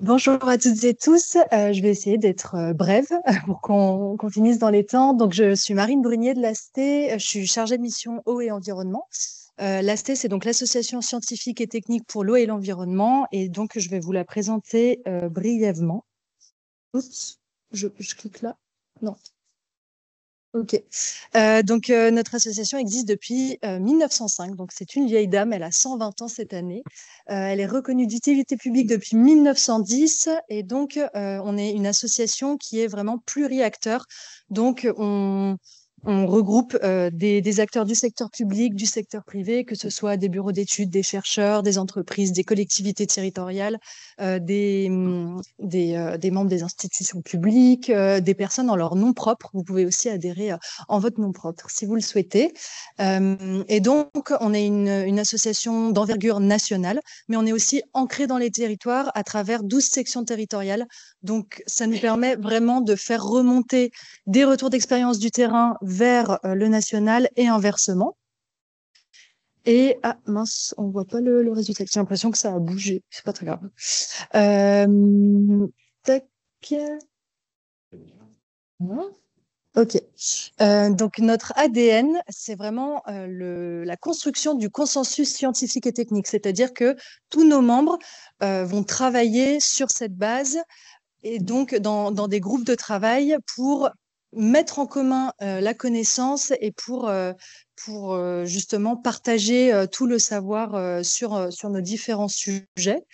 Bonjour à toutes et tous. Je vais essayer d'être brève pour qu'on finisse dans les temps. Donc, je suis Marine Brunier de l'ASTE. Je suis chargée de mission eau et environnement. L'ASTE, c'est donc l'association scientifique et technique pour l'eau et l'environnement. Et donc, je vais vous la présenter brièvement. Oups, je clique là. Non. Ok. Notre association existe depuis 1905. Donc, c'est une vieille dame. Elle a 120 ans cette année. Elle est reconnue d'utilité publique depuis 1910. Et donc, on est une association qui est vraiment pluri-acteur. Donc, on regroupe des acteurs du secteur public, du secteur privé, que ce soit des bureaux d'études, des chercheurs, des entreprises, des collectivités territoriales, des membres des institutions publiques, des personnes en leur nom propre. Vous pouvez aussi adhérer en votre nom propre si vous le souhaitez. Et donc, on est une association d'envergure nationale, mais on est aussi ancré dans les territoires à travers 12 sections territoriales. Donc, ça nous permet vraiment de faire remonter des retours d'expérience du terrain vers le national et inversement. Et, ah mince, on voit pas le résultat. J'ai l'impression que ça a bougé. C'est pas très grave. Tac. Ok. Donc, notre ADN, c'est vraiment la construction du consensus scientifique et technique. C'est-à-dire que tous nos membres vont travailler sur cette base et donc dans des groupes de travail pour mettre en commun la connaissance et pour justement partager tout le savoir sur nos différents sujets.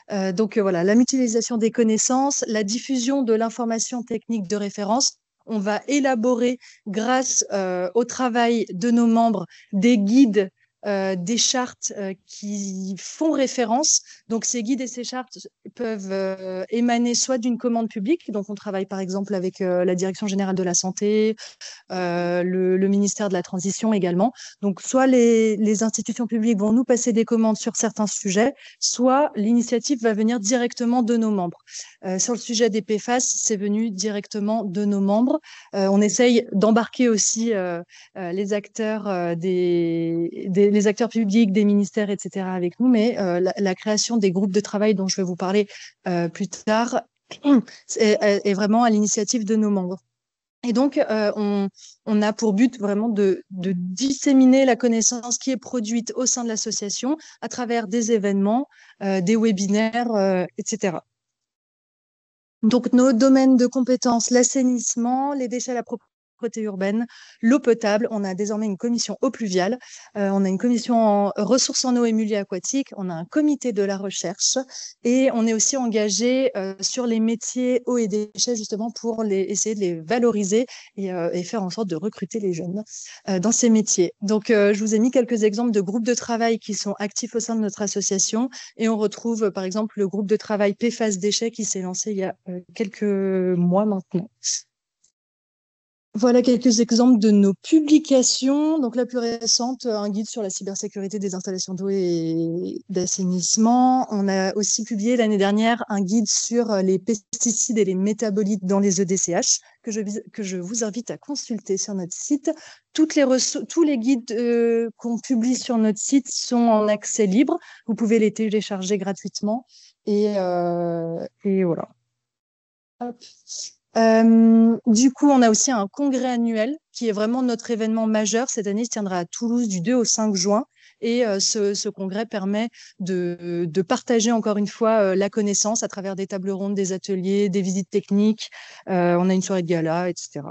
Voilà, la mutualisation des connaissances, la diffusion de l'information technique de référence. On va élaborer, grâce au travail de nos membres, des guides, des chartes qui font référence. Donc, ces guides et ces chartes peuvent émaner soit d'une commande publique. Donc, on travaille par exemple avec la Direction générale de la santé, le ministère de la Transition également. Donc, soit les institutions publiques vont nous passer des commandes sur certains sujets, soit l'initiative va venir directement de nos membres. Sur le sujet des PFAS, c'est venu directement de nos membres. On essaye d'embarquer aussi les acteurs les acteurs publics, des ministères, etc. avec nous, mais la création des groupes de travail dont je vais vous parler plus tard est vraiment à l'initiative de nos membres. Et donc, on a pour but vraiment de disséminer la connaissance qui est produite au sein de l'association à travers des événements, des webinaires, etc. Donc, nos domaines de compétences, l'assainissement, les déchets à la propreté urbaine, l'eau potable. On a désormais une commission eau pluviale, on a une commission en ressources en eau et milieux aquatiques, on a un comité de la recherche et on est aussi engagé sur les métiers eau et déchets justement pour essayer de les valoriser et faire en sorte de recruter les jeunes dans ces métiers. Donc, je vous ai mis quelques exemples de groupes de travail qui sont actifs au sein de notre association et on retrouve par exemple le groupe de travail PFAS déchets qui s'est lancé il y a quelques mois maintenant. Voilà quelques exemples de nos publications. Donc, la plus récente, un guide sur la cybersécurité des installations d'eau et d'assainissement. On a aussi publié l'année dernière un guide sur les pesticides et les métabolites dans les EDCH que je vous invite à consulter sur notre site. Tous les guides qu'on publie sur notre site sont en accès libre. Vous pouvez les télécharger gratuitement. Et voilà. Hop. Du coup, on a aussi un congrès annuel qui est vraiment notre événement majeur. Cette année, il se tiendra à Toulouse du 2 au 5 juin. Et ce congrès permet de partager encore une fois la connaissance à travers des tables rondes, des ateliers, des visites techniques. On a une soirée de gala, etc.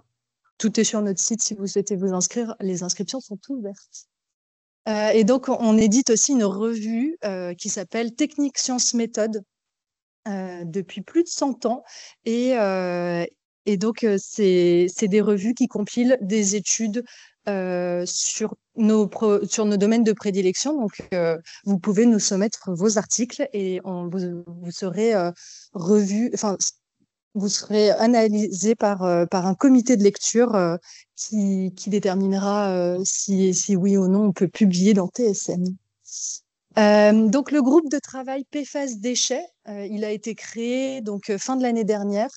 Tout est sur notre site si vous souhaitez vous inscrire. Les inscriptions sont ouvertes. Et donc, on édite aussi une revue qui s'appelle Technique, Sciences, Méthode. Depuis plus de 100 ans. Et donc, c'est des revues qui compilent des études sur nos domaines de prédilection. Donc, vous pouvez nous soumettre vos articles et vous serez vous serez analysé par un comité de lecture qui déterminera si oui ou non on peut publier dans TSM. Donc, le groupe de travail PFAS déchets, il a été créé donc fin de l'année dernière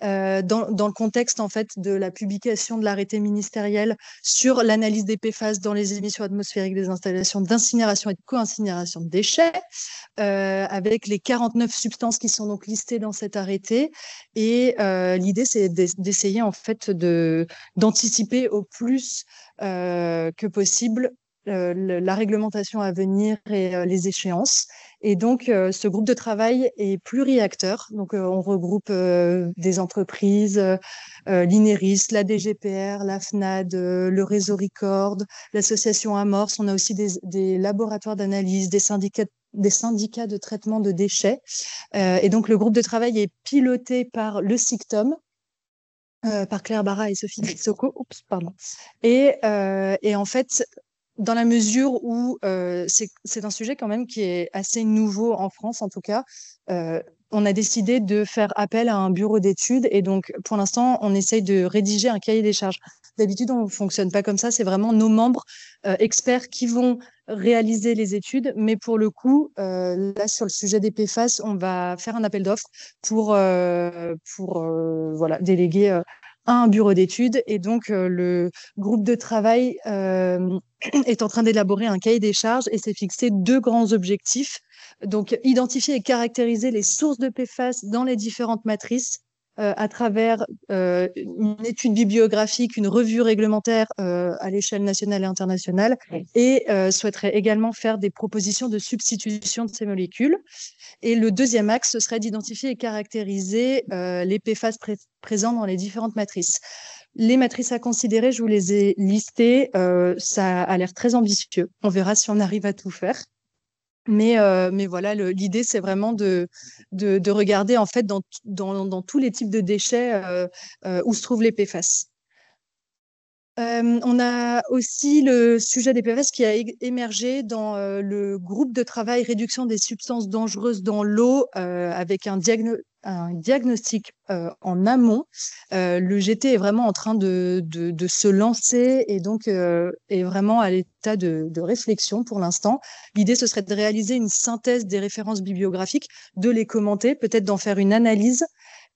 dans le contexte en fait de la publication de l'arrêté ministériel sur l'analyse des PFAS dans les émissions atmosphériques des installations d'incinération et de co-incinération de déchets, avec les 49 substances qui sont donc listées dans cet arrêté. Et l'idée, c'est d'essayer en fait d'anticiper au plus que possible la réglementation à venir et les échéances. Et donc, ce groupe de travail est pluriacteur. Donc, on regroupe des entreprises, l'INERIS, la DGPR, la FNAD, le réseau Record, l'association Amorce. On a aussi des laboratoires d'analyse, des syndicats de traitement de déchets. Et donc, le groupe de travail est piloté par le SICTOM, par Claire Barra et Sophie Sissoko. Oups, pardon. Et en fait, dans la mesure où c'est un sujet quand même qui est assez nouveau en France, en tout cas, on a décidé de faire appel à un bureau d'études. Et donc, pour l'instant, on essaye de rédiger un cahier des charges. D'habitude, on ne fonctionne pas comme ça. C'est vraiment nos membres experts qui vont réaliser les études. Mais pour le coup, là, sur le sujet des PFAS, on va faire un appel d'offres pour voilà, déléguer à un bureau d'études. Et donc, le groupe de travail est en train d'élaborer un cahier des charges et s'est fixé 2 grands objectifs. Donc, identifier et caractériser les sources de PFAS dans les différentes matrices à travers une étude bibliographique, une revue réglementaire à l'échelle nationale et internationale, et souhaiterait également faire des propositions de substitution de ces molécules. Et le deuxième axe, ce serait d'identifier et caractériser les PFAS présents dans les différentes matrices. Les matrices à considérer, je vous les ai listées. Ça a l'air très ambitieux. On verra si on arrive à tout faire. Mais voilà, l'idée, c'est vraiment de regarder en fait dans tous les types de déchets où se trouvent les PFAS. On a aussi le sujet des PFAS qui a émergé dans le groupe de travail réduction des substances dangereuses dans l'eau avec un diagnostic en amont. Le GT est vraiment en train de se lancer et donc est vraiment à l'état de réflexion pour l'instant. L'idée, ce serait de réaliser une synthèse des références bibliographiques, de les commenter, peut-être d'en faire une analyse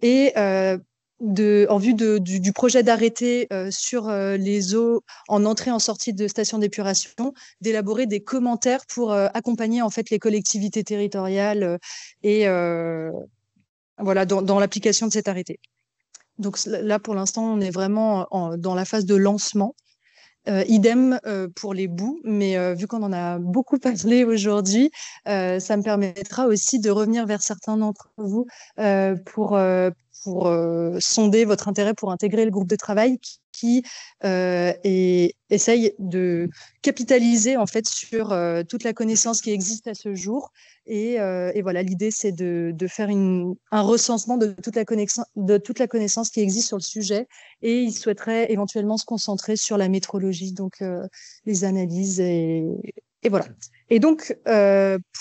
et en vue du projet d'arrêté sur les eaux en entrée et en sortie de stations d'épuration, d'élaborer des commentaires pour accompagner en fait les collectivités territoriales et voilà dans l'application de cet arrêté. Donc là, pour l'instant, on est vraiment dans la phase de lancement. Idem pour les boues, mais vu qu'on en a beaucoup parlé aujourd'hui, ça me permettra aussi de revenir vers certains d'entre vous pour sonder votre intérêt pour intégrer le groupe de travail qui essaye de capitaliser en fait sur toute la connaissance qui existe à ce jour. Et voilà, l'idée, c'est de faire un recensement de toute la connaissance qui existe sur le sujet. Et il souhaiterait éventuellement se concentrer sur la métrologie, donc les analyses et voilà. Et donc,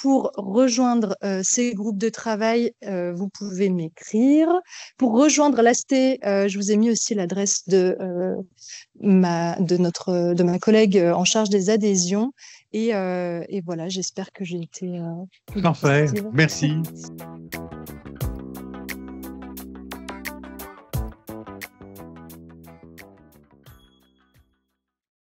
pour rejoindre ces groupes de travail, vous pouvez m'écrire. Pour rejoindre l'AST, je vous ai mis aussi l'adresse de ma collègue en charge des adhésions. Et voilà, j'espère que j'ai été parfait, merci.